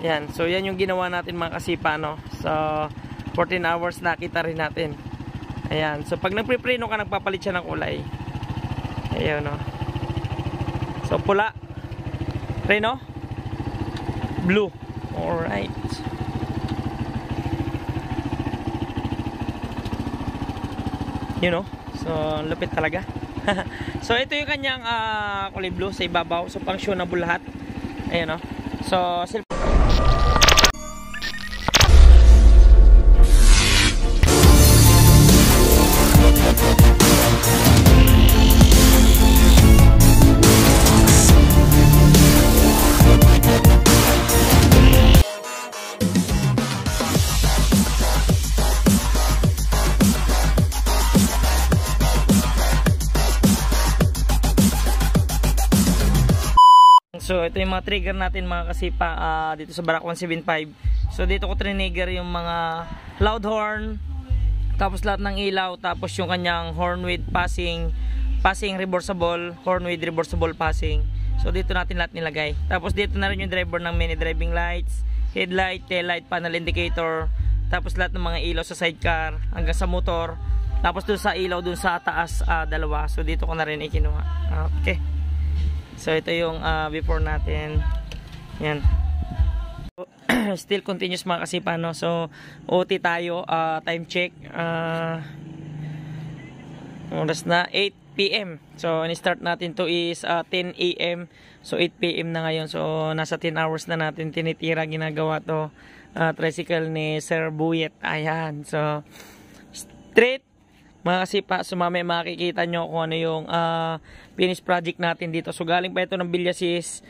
Yan. So, yan yung ginawa natin mga kasipa, no? So, 14 hours nakita rin natin. Ayan. So, pag nagpipreno ka, nagpapalit siya ng kulay. Ayan, no? So, pula. Preno. Blue. Alright. You know? So, lupit talaga. So, ito yung kanyang kulay blue sa ibabaw. So, functionable lahat. Ayan, no? So, So, ito yung mga trigger natin mga kasipa dito sa Barak 175. So, dito ko trigger yung mga loud horn, tapos lahat ng ilaw, tapos yung kanyang horn with passing reversible, horn with reversible passing. So, dito natin lahat nilagay. Tapos, dito na rin yung driver ng mini driving lights, headlight, tail light, panel indicator, tapos lahat ng mga ilaw sa sidecar, hanggang sa motor. Tapos, dun sa ilaw, dun sa taas, dalawa. So, dito ko na rin ikinuha. Okay. So ito yung before natin. Yan. Still continuous mga kasipa, no? So OT tayo, time check. Oras na 8 PM. So ni-start natin to is 10 AM. So 8 PM na ngayon. So nasa 10 hours na natin tinitira, ginagawa to tricycle ni Sir Buyet. Ayan. So straight mga kasipa, so mamaya makikita nyo kung ano yung finish project natin dito. So galing pa ito ng Villasis,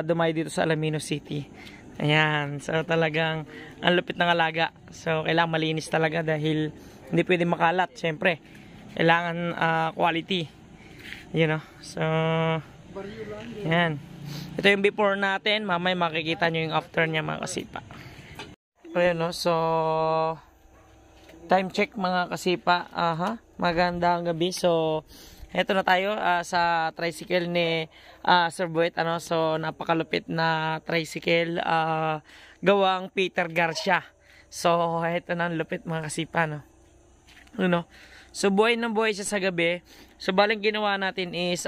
dumay dito sa Alaminos City. Ayan, so talagang ang lupit ng alaga. So kailangan malinis talaga dahil hindi pwede makalat, syempre. Kailangan quality. You know, so ayan. Ito yung before natin, mamaya makikita nyo yung after niya mga kasipa. Ayan, no? So time check mga kasipa. Magandang gabi. So eto na tayo sa tricycle ni Sir Buyet, ano. So napakalupit na tricycle, gawang Peter Garcia. So eto na, lupit mga kasipa, no. Ano? So buhay ng buhay siya sa gabi. So baling ginawa natin is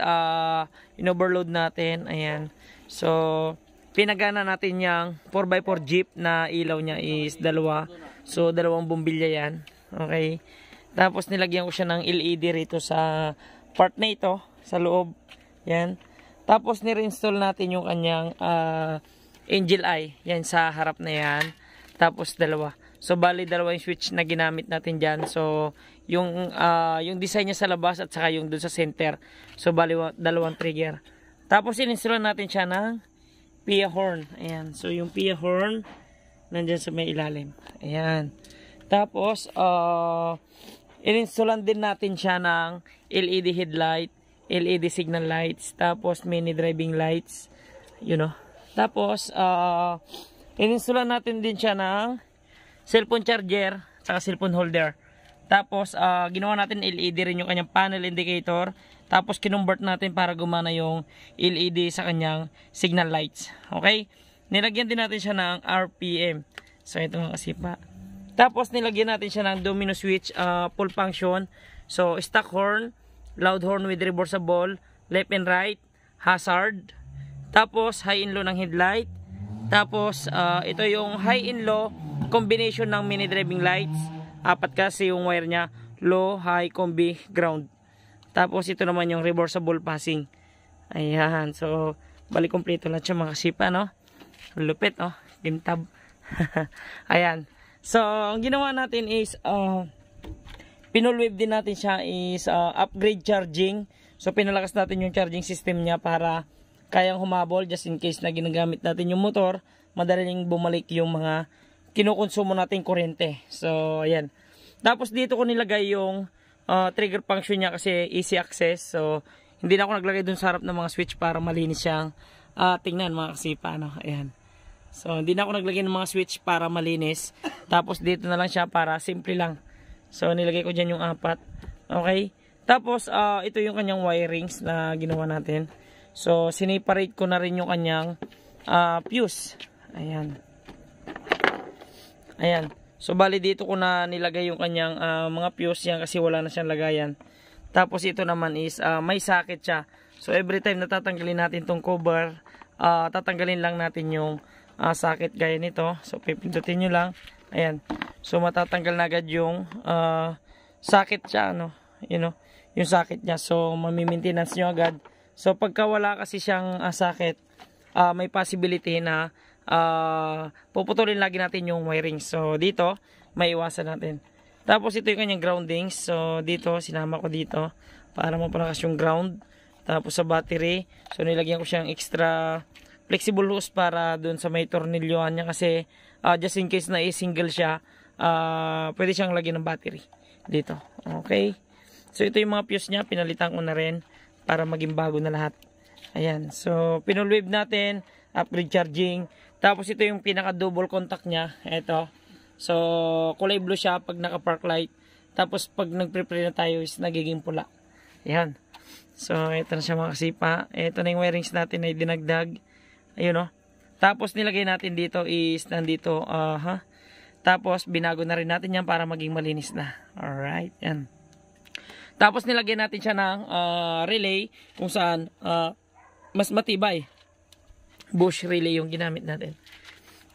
in-overload natin. Ayan. So pinagana natin yung 4x4 jeep na ilaw niya is dalawa. So, dalawang bumbilya yan. Okay. Tapos, nilagyan ko siya ng LED rito sa part na ito. Sa loob. Yan. Tapos, nire-install natin yung kanyang angel eye. Yan, sa harap na yan. Tapos, dalawa. So, bali, dalawa yung switch na ginamit natin dyan. So, yung design niya sa labas at saka yung dun sa center. So, bali, dalawang trigger. Tapos, in-install natin siya ng PIA horn. Ayan. So, yung PIA horn nandyan sa may ilalim. Ayan. Tapos, in-installan din natin siya ng LED headlight, LED signal lights, tapos mini driving lights. You know. Tapos, in-installan natin din siya ng cellphone charger, saka cellphone holder. Tapos, ginawa natin LED rin yung kanyang panel indicator. Tapos, kinumbert natin para gumana yung LED sa kanyang signal lights. Okay? Nilagyan din natin siya ng RPM. So, ito mga kasipa. Tapos, nilagyan natin siya ng domino switch, full function. So, stock horn, loud horn with reversible, left and right, hazard. Tapos, high and low ng headlight. Tapos, ito yung high and low combination ng mini driving lights. Apat kasi yung wire niya. Low, high, combi, ground. Tapos, ito naman yung reversible passing. Ayan. So, balik kompleto lahat siya mga kasipa, no? Lupit, oh. Gintab. Ayan. So, ang ginawa natin is pinulwave din natin siya is upgrade charging. So, pinalakas natin yung charging system niya para kayang humabol just in case na ginagamit natin yung motor. Madaling bumalik yung mga kinukonsumo natin kuryente. So, ayan. Tapos, dito ko nilagay yung trigger function niya kasi easy access. So, hindi na ako naglagay dun sa harap ng mga switch para malinis siyang tingnan mga kasipa, no? Ayan. So, hindi na ako naglagay ng mga switch para malinis. Tapos, dito na lang siya para simple lang. So, nilagay ko dyan yung apat. Okay? Tapos, ito yung kanyang wirings na ginawa natin. So, sineparate ko na rin yung kanyang fuse. Ayan. Ayan. So, bali dito ko na nilagay yung kanyang mga fuse yan kasi wala na siyang lagayan. Tapos, ito naman is may socket siya. So, every time natatanggalin natin tong cover, tatanggalin lang natin yung socket gaya nito. So, pipindutin nyo lang. Ayan. So, matatanggal na agad yung socket siya, ano. You know, yung socket niya. So, mami-maintenance nyo agad. So, pagka wala kasi siyang socket, may possibility na puputulin lagi natin yung wiring. So, dito, may iwasan natin. Tapos, ito yung kanyang groundings. So, dito, sinama ko dito para mapalakas yung ground. Tapos, sa battery, so, nilagyan ko siyang extra flexible hose para dun sa may tornilyohan niya kasi just in case na i-single siya, pwede siyang lagyan ng battery dito. Okay? So, ito yung mga fuse niya. Pinalitan ko na rin para maging bago na lahat. Ayan. So, pinulwave natin. Upgrade charging. Tapos, ito yung pinaka-double contact niya. Ito. So, kulay blue siya pag naka-park light. Tapos, pag nag-prepare na tayo is nagiging pula. Ayan. So, ito na siya mga kasipa. Ito na yung wirings natin na dinagdag. Ayun o. Tapos, nilagay natin dito is nandito. Tapos, binago na rin natin yan para maging malinis na. Alright. Yan. Tapos, nilagay natin siya ng relay kung saan mas matibay. Bush relay yung ginamit natin.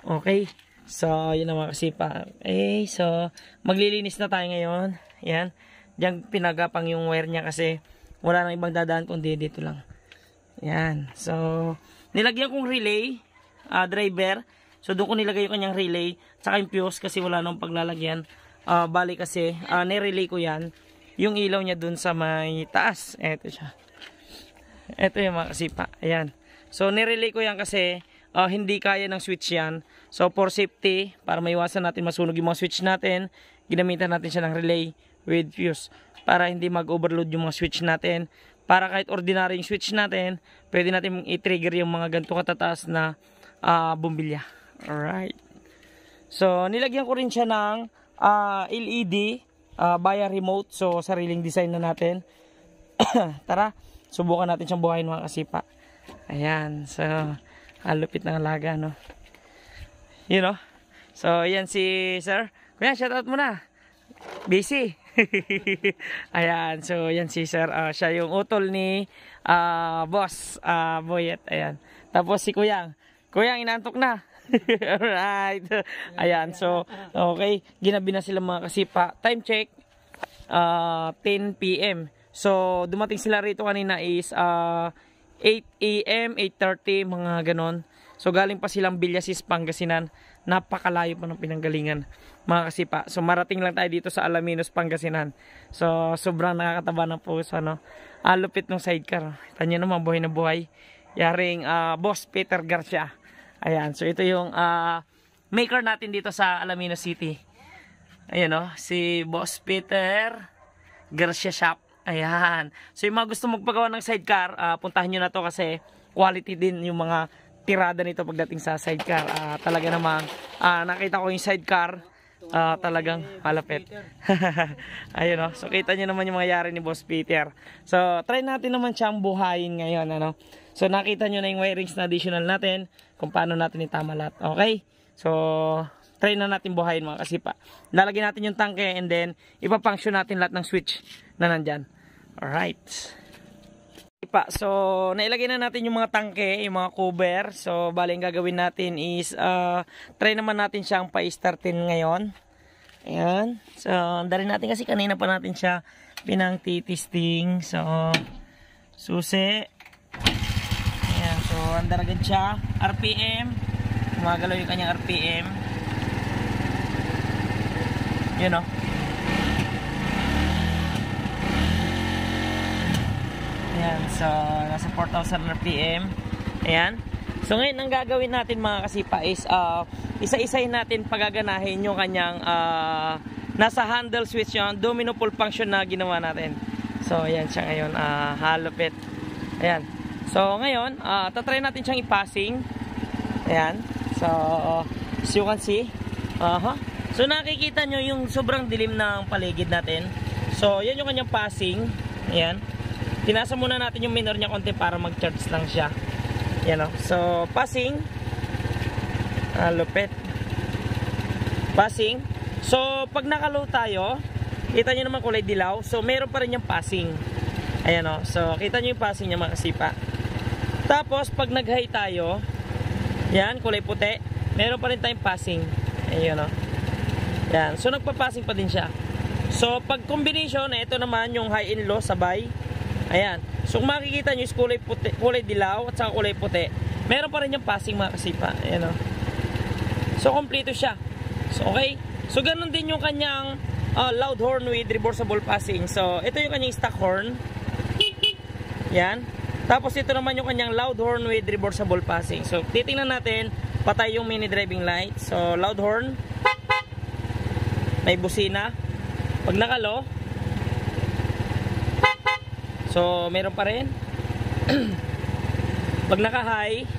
Okay. So, yun na mga kasipa. Okay. So, maglilinis na tayo ngayon. Yan. Diyan pinagapang yung wire niya kasi wala nang ibang dadaan kundi dito lang. Yan. So, nilagyan kong relay, driver. So, doon ko nilagay yung kanyang relay. Tsaka yung fuse kasi wala nang paglalagyan. Bali kasi, nirelay ko yan. Yung ilaw niya dun sa may taas. Eto siya. Eto yung mga kasipa. Ayan. So, nirelay ko yan kasi hindi kaya ng switch yan. So, for safety, para maiwasan natin masunog yung mga switch natin, ginamitan natin siya ng relay with fuse. Para hindi mag-overload yung mga switch natin. Para kahit ordinary yung switch natin, pwede natin i-trigger yung mga ganito katataas na bumbilya. Alright. So, nilagyan ko rin siya ng LED via remote. So, sariling design na natin. Tara, subukan natin siyang buhayin mga kasipa. Ayan. So, halupit ng alaga, no? You know? So, ayan si sir. Kuya, shoutout mo na. Busy. Ayan. So, ayan si sir. Siya yung utol ni boss Boyet. Ayan. Tapos si Kuyang. Kuyang, inantok na. Alright. Ayan. So, okay. Ginabi na sila mga kasipa. Time check. 10 PM. So, dumating sila rito kanina is 8 AM, 8:30, mga ganon. So, galing pa silang Villasis, Pangasinan. Napakalayo pa ng pinanggalingan, mga kasipa. So, marating lang tayo dito sa Alaminos, Pangasinan. So, sobrang nakakataba ng puso, no? Lupit ng sidecar. Tanya naman, buhay na buhay. Yaring Boss Peter Garcia. Ayan. So, ito yung maker natin dito sa Alaminos City. Ayan, no? Si Boss Peter Garcia Shop. Ayan. So, yung mga gusto magpagawa ng sidecar, puntahan nyo na to kasi quality din yung mga tirada nito pagdating sa sidecar. Talaga namang, nakita ko yung sidecar, talagang palapit. Ayun, no? So, kita nyo naman yung mga yari ni Boss Peter. So, try natin naman siyang buhayin ngayon, ano? So, nakita nyo na yung wirings na additional natin, kung paano natin itama lahat. Okay? So, try na natin buhayin mga kasipa. Lalagyan natin yung tangke and then, ipapunction natin lahat ng switch na nandyan. Alright. So, nailagay na natin yung mga tangke, yung mga cover. So, bali ang gagawin natin is, try naman natin siyang pa-startin ngayon. Ayan. So, andarin natin kasi kanina pa natin siya pinang-titisting. So, susi. Ayan. So, andar agad siya. RPM. Gumagalaw yung kanyang RPM. Yun, o. Ayan, so nasa 4,000 RPM. Ayan. So ngayon ang gagawin natin mga kasipa is isa-isahin natin pagaganahin yung kanyang nasa handle switch yung domino pull function na ginawa natin. So ayan siya ngayon, halupit. Ayan. So ngayon, tatry natin siyang i-passing. Ayan. So as you can see, so nakikita nyo yung sobrang dilim ng paligid natin. So yan yung kanyang passing. Ayan. Tinasa muna natin yung minor niya konti para mag-charge lang siya. Yan o. So, passing. Lupit. Passing. So, pag naka-low tayo, kita nyo naman kulay dilaw. So, meron pa rin yung passing. Ayan o. So, kita nyo yung passing niya mga kasipa. Tapos, pag nag-high tayo, yan, kulay puti, meron pa rin tayong passing. Ayan o. Yan. So, nagpa-passing pa din siya. So, pag combination, ito naman yung high and low sabay. Ayan. So, kung makikita nyo is kulay, puti, kulay dilaw at saka kulay puti, meron pa rin yung passing mga kasipa. Ayan o. So, kompleto siya. So, okay. So, ganun din yung kanyang loud horn with reversible passing. So, ito yung kanyang stock horn. Yan. Tapos, ito naman yung kanyang loud horn with reversible passing. So, titingnan natin, patay yung mini driving light. So, loud horn. May busina. Pag naka-low, so, meron pa rin. Pag naka-high,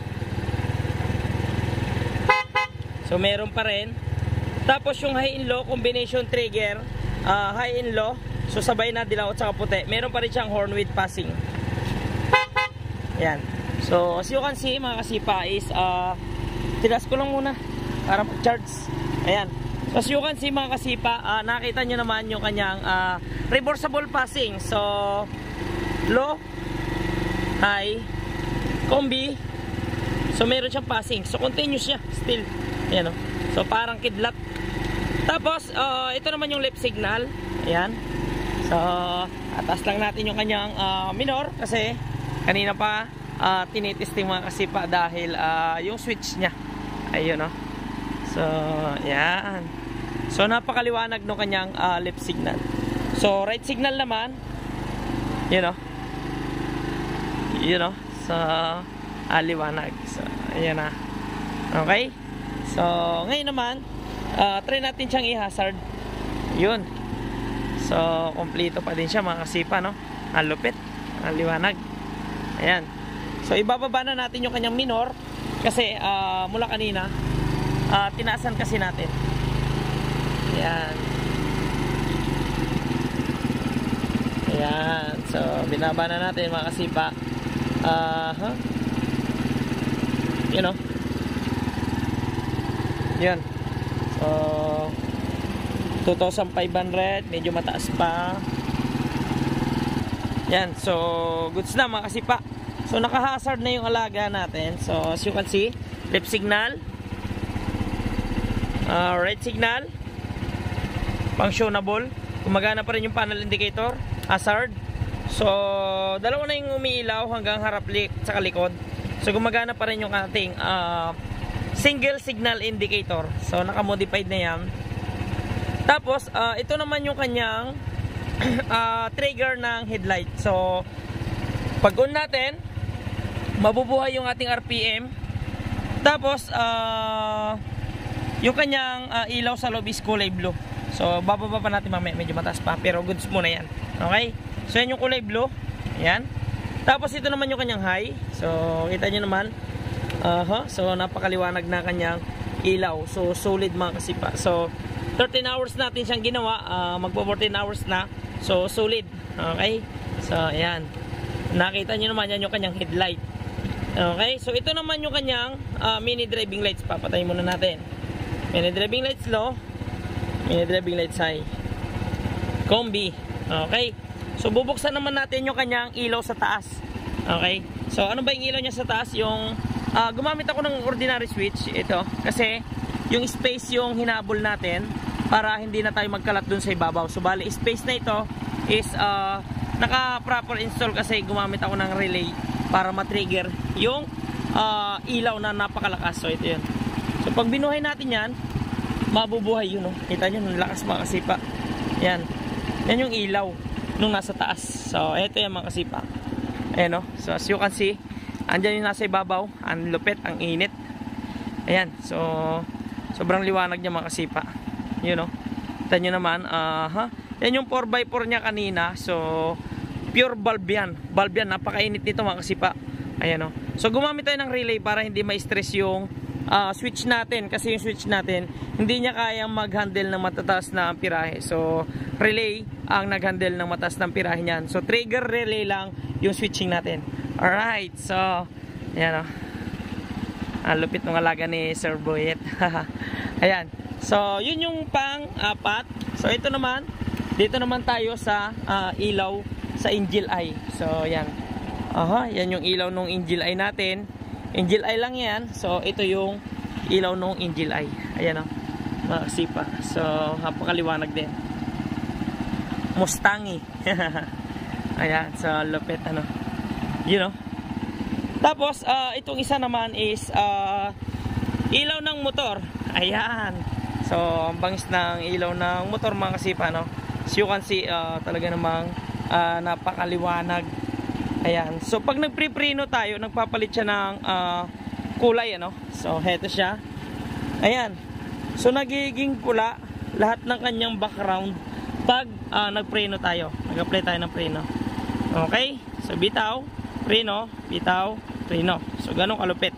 so, meron pa rin. Tapos, yung high and low, combination trigger, high and low, so, sabay na dilaw at saka puti. Meron pa rin siyang horn with passing. Yan. So, as you can see, mga kasipa is, tilas ko lang muna para mag-charge. Ayan. So, as you can see, mga kasipa, nakita nyo naman yung kanyang reversible passing. So, low, high, combi. So, meron siyang passing. So, continuous siya. Still. Ayan o. So, parang kidlat. Tapos, ito naman yung left signal. Ayan. So, atas lang natin yung kanyang minor. Kasi, kanina pa, tinitesting mga kasipa dahil yung switch niya. Ayun o. So, ayan. So, napakaliwanag no kanyang left signal. So, right signal naman. Yun o. Yun o. So, liwanag. So, ayan na. Okay? So, ngayon naman, try natin siyang i-hazard. Yun. So, kompleto pa din siya mga kasipa, no? Ang lupit. Ang liwanag. Ayan. So, ibababa na natin yung kanyang minor. Kasi, mula kanina, tinaasan kasi natin. Ayan. Ayan. So, binaba na natin mga kasipa. You know. Yan. So, 2,500. Medyo mataas pa. Yan. So, goods na mga kasipa. So, naka-hazard na yung alaga natin. So, as you can see, left signal. Right signal. Functionable. Gumagana pa rin yung panel indicator. Hazard. So, dalawa na yung umiilaw hanggang harap sa likod. So, gumagana pa rin yung ating single signal indicator. So, naka-modified na yan. Tapos, ito naman yung kanyang trigger ng headlight. So, pag on natin, mabubuhay yung ating RPM. Tapos, yung kanyang ilaw sa loob is kulay blue. So, bababa pa natin mamaya. Medyo mataas pa. Pero goods muna yan. Okay? So, yan yung kulay blue. Yan. Tapos, ito naman yung kanyang high. So, kita nyo naman. So, napakaliwanag na kanyang ilaw. So, solid mga kasipa. So, 13 hours natin siyang ginawa. Magpo 14 hours na. So, solid. Okay? So, ayan. Nakita nyo naman yan yung kanyang headlight. Okay? So, ito naman yung kanyang mini driving lights. Papatayin muna natin. Mini driving lights low. Mini driving lights high. Combi. Okay? So, bubuksan naman natin yung kanyang ilaw sa taas. Okay? So, ano ba yung ilaw niya sa taas? Yung, gumamit ako ng ordinary switch. Ito. Kasi, yung space yung hinabol natin para hindi na tayo magkalat dun sa ibabaw. So, bali, space na ito is, naka-proper install kasi gumamit ako ng relay para matrigger yung ilaw na napakalakas. So, ito yun. So, pag binuhay natin yan, mabubuhay yun. Oh. Kita nyo, lakas mga kasipa. Yan. Yan yung ilaw nung nasa taas. So, ito yan mga kasipa. Ayan o. So, as you can see, andyan yung nasa ibabaw. Ang lupit, ang init. Ayan. So, sobrang liwanag niya mga kasipa. Yun o. Kita nyo naman. Yan yung 4x4 niya kanina. So, pure bulb yan. Bulb yan. Napakainit nito mga kasipa. Ayan o. So, gumamit tayo ng relay para hindi ma-stress yung switch natin. Kasi yung switch natin, hindi niya kayang mag-handle ng matataas na amperahe. So, relay ang nag-handle ng mataas na amperahe niyan. So, trigger relay lang yung switching natin. Alright. So, ayan o. Ang lupit ng alaga ni Sir Boyet. Ayan. So, yun yung pang-apat. So, ito naman, dito naman tayo sa ilaw sa angel eye. So, yan. Yan yung ilaw ng angel eye natin. Angel eye lang yan. So, ito yung ilaw ng angel eye. Ayan o. Makasipa. So, napakaliwanag din. Mustangi. Ayan. So, lupit ano. You know. Tapos, itong isa naman is ilaw ng motor. Ayan. So, ang bangis ng ilaw ng motor mga kasipa, no? So, you can see, talaga namang napakaliwanag. Ayan. So, pag nagpriprino tayo, nagpapalit siya ng kulay, ano? So, heto siya. Ayan. So, nagiging pula lahat ng kanyang background pag nagpreno tayo. Nag-apply tayo ng preno. Okay? So, bitaw, preno, bitaw, preno. So, ganun kalupit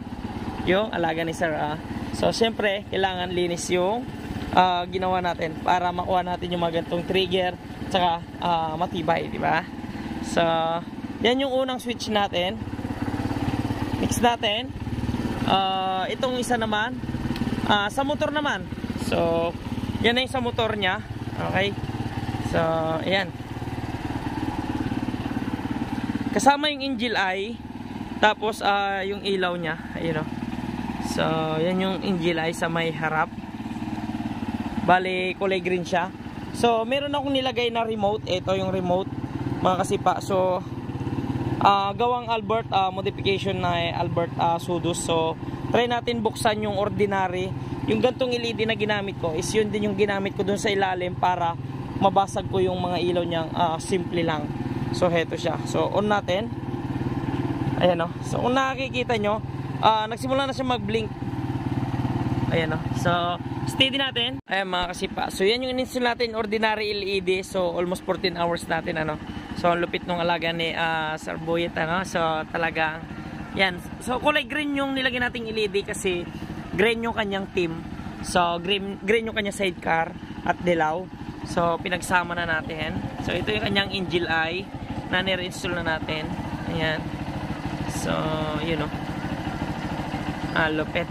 yung alaga ni Sir. So, siyempre, kailangan linis yung ginawa natin para makuha natin yung mga gantong trigger tsaka matibay, di ba? So, yan yung unang switch natin. Next natin, itong isa naman, sa motor naman. So, yan na yung sa motor niya. Okay? So, ayan. Kasama yung angel eye. Tapos, yung ilaw niya. Ayun o. So, yan yung angel eye sa may harap. Bali, kulay green siya. So, meron akong nilagay na remote. Ito yung remote, mga kasipa. So, gawang Albert modification na Albert Sudus. So, try natin buksan yung ordinary. Yung gantong LED na ginamit ko is yun din yung ginamit ko dun sa ilalim para mabasag ko yung mga ilaw niyang simple lang. So, heto siya. So, on natin. Ayan o. So, kung nakikita nyo, nagsimula na siya mag-blink. Ayan o. So, steady natin. Ayan mga kasipa. So, yan yung in-install natin, ordinary LED. So, almost 14 hours natin, ano. So, ang lupit nung alaga ni Sir Boyet, ano. So, talagang, yan. So, kulay green yung nilagay nating LED kasi green yung kanyang team. So, green yung kanyang sidecar at dilaw. So, pinagsama na natin. So, ito yung kanyang angel eye na nire-install na natin. Ayan. So, yun o. Lupit.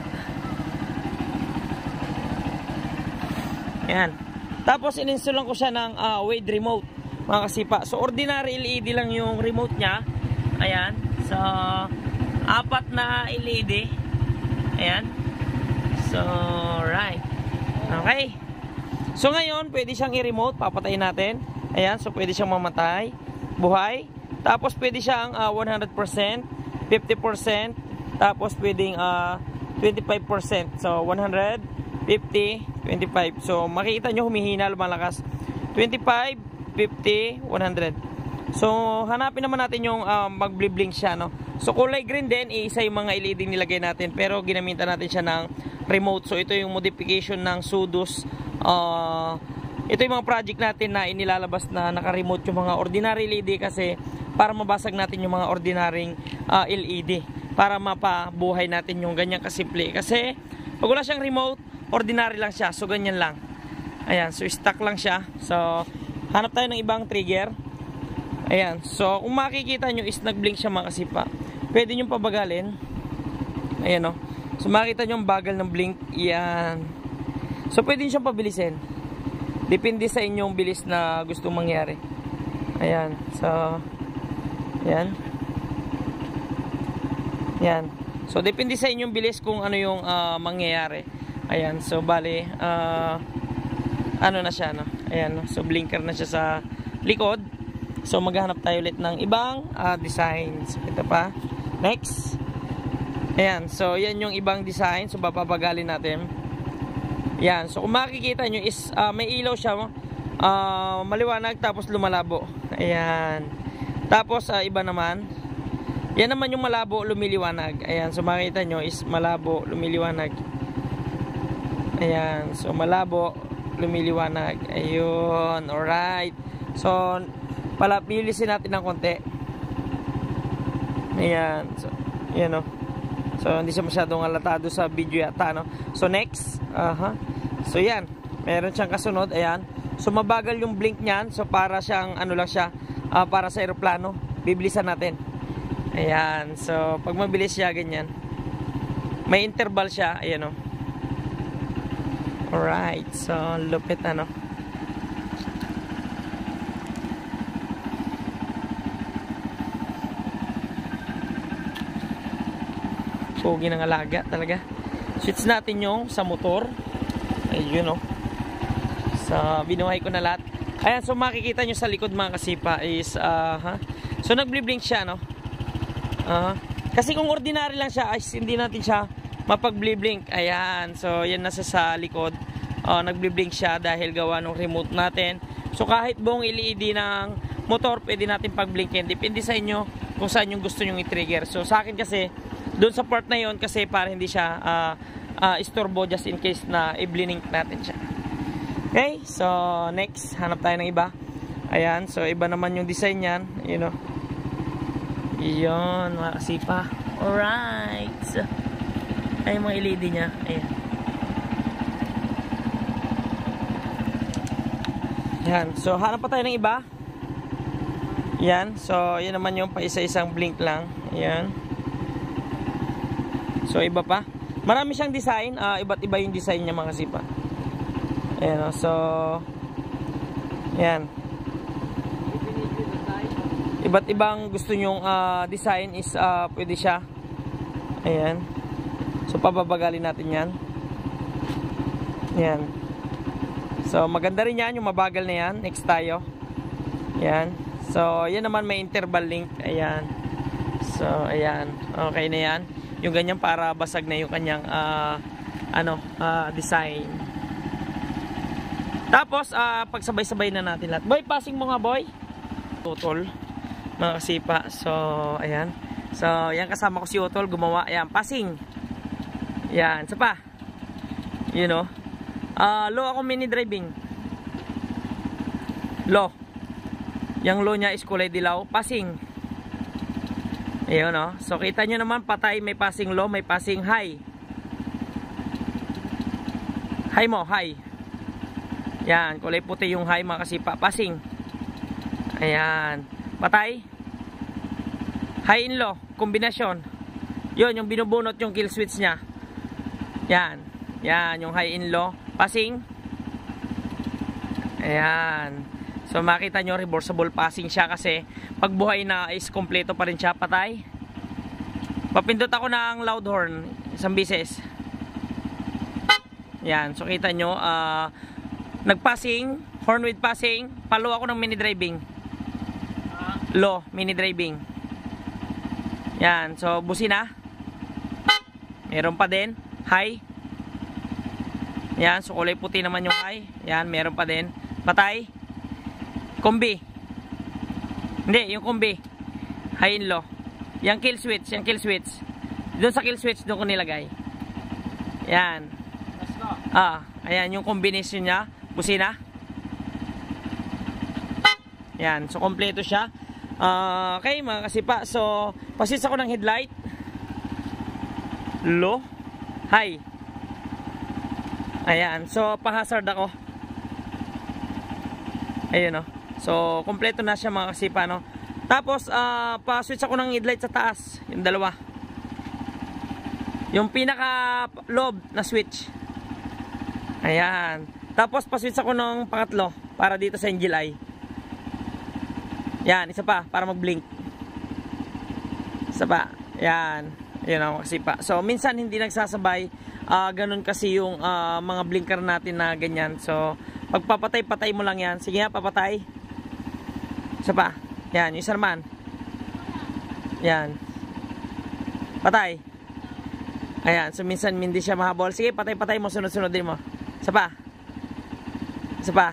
Ayan. Tapos, in-install ko siya ng Wade remote, mga kasipa. So, ordinary LED lang yung remote niya. Ayan. So, 4 na LED. Ayan. So, right. Okay. So, ngayon, pwede siyang i-remote. Papatayin natin. Ayan. So, pwede siyang mamatay. Buhay. Tapos, pwede siyang 100%, 50%. Tapos, pwedeng 25%. So, 100, 50, 25. So, makikita nyo, humihina, lumalakas. 25, 50, 100. So, hanapin naman natin yung mag-blink siya, no? So, kulay green din, isa yung mga LED nilagay natin. Pero, ginamitan natin siya ng remote. So, ito yung modification ng Sudus. Ito yung mga project natin na inilalabas na naka-remote yung mga ordinary LED kasi para mabasag natin yung mga ordinaryong LED. Para mapabuhay natin yung ganyan kasimple. Kasi, pag wala siyang remote, ordinary lang siya. So, ganyan lang. Ayan. So, stock lang siya. So, hanap tayo ng ibang trigger. Ayan. So, kung makikita nyo is nag-blink siya mga kasipa. Pwede nyo pabagalin. Ayan o. So, makikita nyo ang bagal ng blink. Ayan. So, pwede nyo siyang pabilisin. Depende sa inyong bilis na gusto mangyari. Ayan. So, ayan. Ayan. So, depende sa inyong bilis kung ano yung mangyayari. Ayan. So, bali, ano na siya, no? Ayan. So, blinker na siya sa likod. So, maghahanap tayo ulit ng ibang designs. Ito pa. Next. Ayan. So, yan yung ibang design. So, papabagalin natin. Ayan. So, kung makikita nyo is may ilaw siya. Maliwanag tapos lumalabo. Ayan. Tapos, iba naman. Yan naman yung malabo, lumiliwanag. Ayan. So, makikita nyo is malabo, lumiliwanag. Ayan. So, malabo, lumiliwanag. Ayun. Alright. So, pilisin natin ng konti. Ayan. So, yan o. So, hindi siya masyadong halatado sa video yata, no? So, next. So, yan. Meron siyang kasunod. Ayan. So, mabagal yung blink niyan. So, para siyang, ano lang siya, para sa aeroplano. Bibilisan natin. Ayan. So, pag mabilis siya, ganyan. May interval siya. Ayan o. Alright, so lupit ano. Pogi ng alaga talaga. Switch natin yung sa motor. Ayun oh. So binuhay ko na lahat. Ayan, so makikita nyo sa likod mga kasipa is so nagbliblink siya no. Kasi kung ordinary lang siya, ay hindi natin siya mapag-blink. Ayan, so yan nasa sa likod. Nagbliblink siya dahil gawa ng remote natin. So kahit buong LED ng motor, pwede natin pag-blinkin. Depende sa inyo kung saan yung gusto nyong i-trigger. So sa akin kasi, doon sa part na yon kasi para hindi siya istorbo just in case na i-blink natin siya. Okay, so next, hanap tayo ng iba. Ayan, so iba naman yung design yan. You know. Iyon, mga kasipa. Alright. So, ay mga LED niya. Ayan. Yan, so hanap pa tayo ng iba. Yan, so yan naman yung pa isa-isang blink lang. Ayan. So iba pa. Marami siyang design, iba't iba yung design niya mga kasipa. Ayan, so yan. Iba't ibang gusto nyong design is pwede siya. Ayan. So pababagalin natin yan. Yan. So maganda rin yan, yung mabagal na yan. Next tayo. Yan. So yan naman may interval link. Ayan. So ayan. Okay na yan. Yung ganyan para basag na yung kanyang design. Tapos pagsabay-sabay na natin lahat. Boy, passing mo nga boy. Utol mga kasipa. So ayan. So yan kasama ko si Utol gumawa. Ayan, passing. Yan, isa pa. You know. Low ako mini driving. Low. Yang low niya is kulay dilaw. Passing. Ayun no. So kita nyo naman patay, may passing low, may passing high. High mo, high. Yan, kulay puti yung high mga kasipa. Passing. Ayan. Patay. High in low, kombinasyon. Yun, yung binubunot yung kill switch nya. Yan. Yan, yung high in low. Passing. Ayan. So makita nyo, reversible passing siya kasi pag buhay na is kompleto pa rin siya. Patay. Papindot ako ng loud horn isang bises. Yan, so kita nyo nagpassing, horn with passing. Palo ako ng mini driving. Low, mini driving. Yan, so busina. Meron pa din. High. Yan, so kulay puti naman yung high. Yan, meron pa din. Patay. Kombi. Hindi, yung kombi. High and low. Yung kill switch, yung kill switch. Doon sa kill switch, doon ko nilagay. Yan. Ayan, yung combination niya. Busina. Yan, so kompleto siya. Okay, mga kasipa. So, pasis ako ng headlight. Low. High. Ayan, so pa-hazard ako. Ayun o. So, kompleto na siya mga kasipa, no? Tapos, pa-switch ako ng headlight sa taas. Yung dalawa. Yung pinaka-loob na switch. Ayan. Tapos, pa-switch ako ng pangatlo. Para dito sa angel eye. Yan, isa pa. Para mag-blink. Isa pa. Yan. Ayun o, mga kasipa. So, minsan hindi nagsasabay. Ganun kasi yung mga blinker natin na ganyan. So, pagpapatay-patay mo lang yan. Sige nga, papatay. Isa pa. Yan, yung isa naman. Yan. Patay. Ayan, so minsan hindi siya mahabol. Sige, patay-patay mo, sunod-sunod din mo. Isa pa. Isa pa.